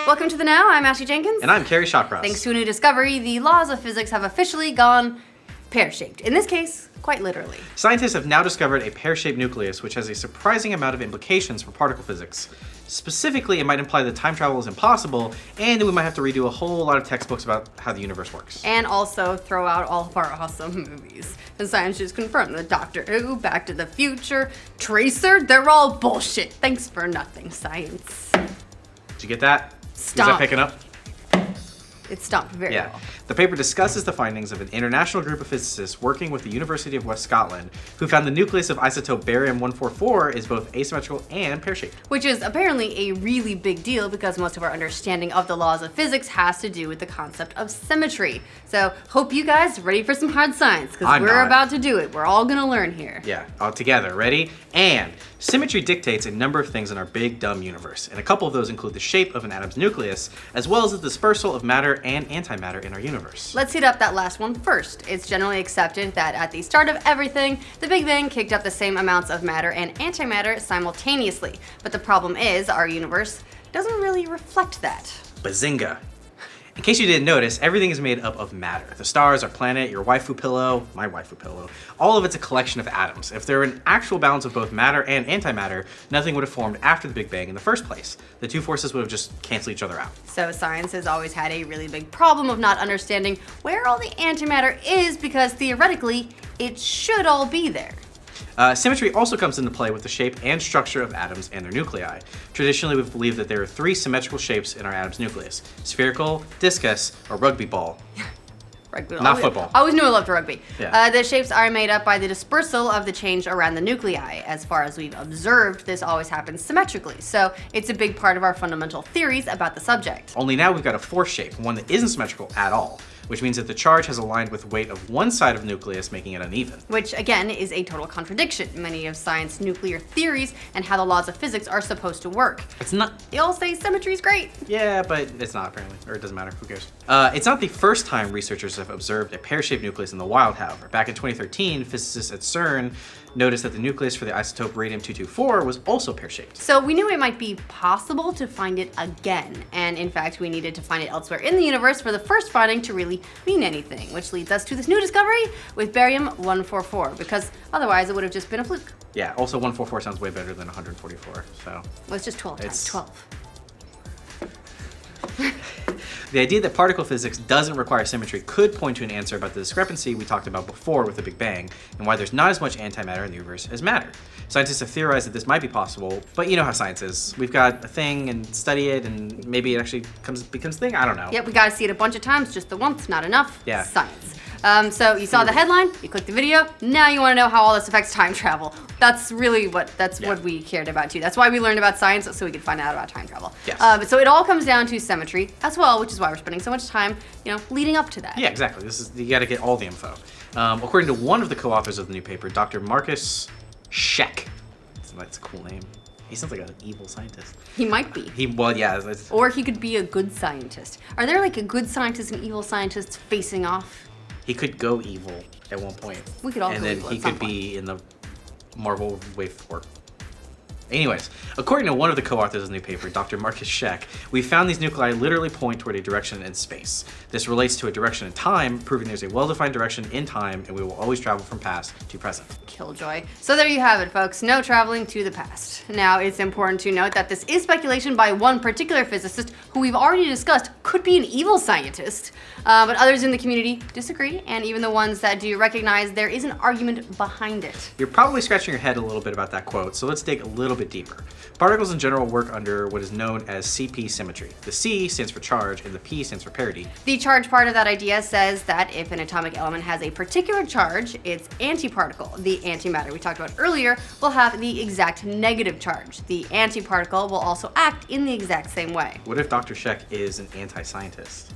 Welcome to the Now. I'm Ashely Jenkins. And I'm Kerry Shawcross. Thanks to a new discovery, the laws of physics have officially gone pear-shaped. In this case, quite literally. Scientists have now discovered a pear-shaped nucleus, which has a surprising amount of implications for particle physics. Specifically, it might imply that time travel is impossible, and we might have to redo a whole lot of textbooks about how the universe works. And also throw out all of our awesome movies. And science just confirmed that Doctor Who, Back to the Future, Tracer, they're all bullshit. Thanks for nothing, science. Did you get that? Stop. Was that picking up? It stopped very well. The paper discusses the findings of an international group of physicists working with the University of West Scotland, who found the nucleus of isotope barium-144 is both asymmetrical and pear-shaped. Which is apparently a really big deal because most of our understanding of the laws of physics has to do with the concept of symmetry. So hope you guys are ready for some hard science, because we're about to do it. We're all gonna learn here. Yeah, all together. Ready? And symmetry dictates a number of things in our big, dumb universe, and a couple of those include the shape of an atom's nucleus, as well as the dispersal of matter and antimatter in our universe. Let's hit up that last one first. It's generally accepted that at the start of everything, the Big Bang kicked up the same amounts of matter and antimatter simultaneously. But the problem is, our universe doesn't really reflect that. Bazinga. In case you didn't notice, everything is made up of matter. The stars, our planet, your waifu pillow, my waifu pillow, all of it's a collection of atoms. If there were an actual balance of both matter and antimatter, nothing would have formed after the Big Bang in the first place. The two forces would have just canceled each other out. So science has always had a really big problem of not understanding where all the antimatter is, because theoretically, it should all be there. Symmetry also comes into play with the shape and structure of atoms and their nuclei. Traditionally, we've believed that there are three symmetrical shapes in our atom's nucleus: spherical, discus, or rugby ball. Rugby. Not football. I always knew I loved rugby. Yeah. The shapes are made up by the dispersal of the change around the nuclei. As far as we've observed, this always happens symmetrically, so it's a big part of our fundamental theories about the subject. Only now we've got a fourth shape, one that isn't symmetrical at all, which means that the charge has aligned with the weight of one side of the nucleus, making it uneven. Which, again, is a total contradiction. Many of science nuclear theories and how the laws of physics are supposed to work. It's not... They all say symmetry's great. Yeah, but it's not, apparently. Or it doesn't matter. Who cares? It's not the first time researchers have observed a pear-shaped nucleus in the wild, however. Back in 2013, physicists at CERN noticed that the nucleus for the isotope radium-224 was also pear-shaped. So we knew it might be possible to find it again, and in fact we needed to find it elsewhere in the universe for the first finding to really mean anything, which leads us to this new discovery with barium-144, because otherwise it would have just been a fluke. Yeah, also 144 sounds way better than 144, so... Well, it's just 12 times 12. The idea that particle physics doesn't require symmetry could point to an answer about the discrepancy we talked about before with the Big Bang, and why there's not as much antimatter in the universe as matter. Scientists have theorized that this might be possible, but you know how science is. We've got a thing and study it, and maybe it actually becomes a thing? I don't know. Yep, we gotta see it a bunch of times, just the once, not enough. Yeah. Science. So you saw the headline, you clicked the video, now you wanna know how all this affects time travel. That's really what we cared about too. That's why we learned about science, so we could find out about time travel. Yes. So it all comes down to symmetry as well, which is why we're spending so much time, leading up to that. Yeah, exactly. You gotta get all the info. According to one of the co-authors of the new paper, Dr. Marcus Scheck. That's a cool name. He sounds like an evil scientist. He might be. Yeah. Or he could be a good scientist. Are there like a good scientist and evil scientists facing off? He could go evil at one point. We could all go evil And then he at some could be in the Marvel Wave 4. Anyways, according to one of the co-authors of the new paper, Dr. Marcus Scheck, we found these nuclei literally point toward a direction in space. This relates to a direction in time, proving there's a well-defined direction in time, and we will always travel from past to present. Killjoy. So there you have it, folks. No traveling to the past. Now, it's important to note that this is speculation by one particular physicist who we've already discussed could be an evil scientist, but others in the community disagree, and even the ones that do recognize there is an argument behind it. You're probably scratching your head a little bit about that quote, so let's dig a little bit deeper. Particles in general work under what is known as CP symmetry. The C stands for charge and the P stands for parity. The charge part of that idea says that if an atomic element has a particular charge, its antiparticle, the antimatter we talked about earlier, will have the exact negative charge. The antiparticle will also act in the exact same way. What if Dr. Scheck is an anti-scientist?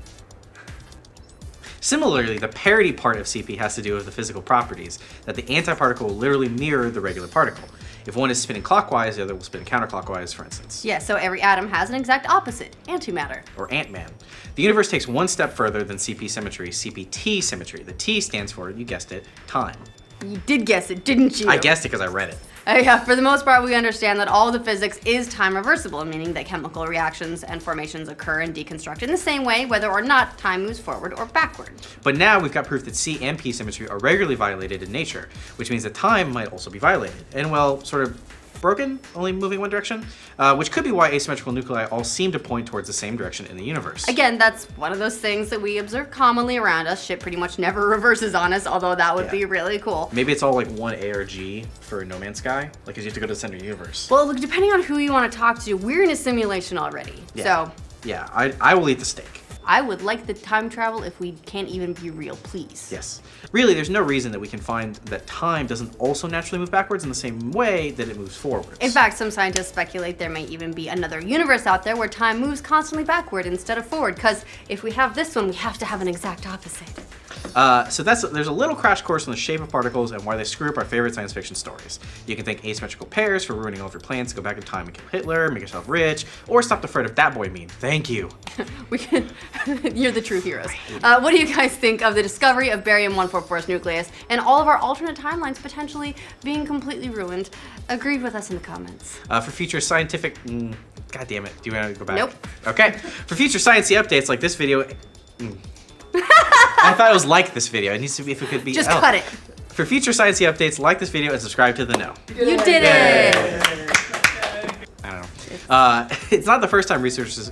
Similarly, the parity part of CP has to do with the physical properties, that the antiparticle will literally mirror the regular particle. If one is spinning clockwise, the other will spin counterclockwise, for instance. Yeah, so every atom has an exact opposite, antimatter. Or Ant-Man. The universe takes one step further than CP symmetry, CPT symmetry. The T stands for, you guessed it, time. You did guess it, didn't you? I guessed it because I read it. Yeah, for the most part, we understand that all of the physics is time reversible, meaning that chemical reactions and formations occur and deconstruct in the same way, whether or not time moves forward or backward. But now we've got proof that C and P symmetry are regularly violated in nature, which means that time might also be violated. And well, sort of broken, only moving one direction, which could be why asymmetrical nuclei all seem to point towards the same direction in the universe. Again, that's one of those things that we observe commonly around us. Shit pretty much never reverses on us, although that would be really cool. Maybe it's all like one A or G for No Man's Sky, like 'cause you have to go to the center of the universe. Well, look, depending on who you want to talk to, we're in a simulation already. Yeah. So Yeah, I will eat the steak. I would like the time travel if we can't even be real, please. Yes. Really, there's no reason that we can find that time doesn't also naturally move backwards in the same way that it moves forwards. In fact, some scientists speculate there may even be another universe out there where time moves constantly backward instead of forward, because if we have this one, we have to have an exact opposite. So there's a little crash course on the shape of particles and why they screw up our favorite science fiction stories. You can thank asymmetrical pairs for ruining all of your plans to go back in time and kill Hitler, make yourself rich, or stop the threat of that boy meme. Thank you. You're the true heroes. What do you guys think of the discovery of barium-144's nucleus and all of our alternate timelines potentially being completely ruined? Agree with us in the comments. For future scientific... God damn it. Do you want to go back? Nope. Okay. For future sciencey updates like this video... I thought it was like this video. It needs to be if it could be... Just cut it. For future sciencey updates, like this video and subscribe to the know. You did it! I don't know. It's not the first time researchers...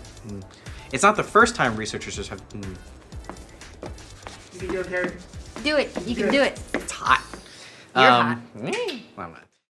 It's not the first time researchers just have... You can do it, Kerry. Do it. You can do it. It's hot. You're hot. Well, I'm not.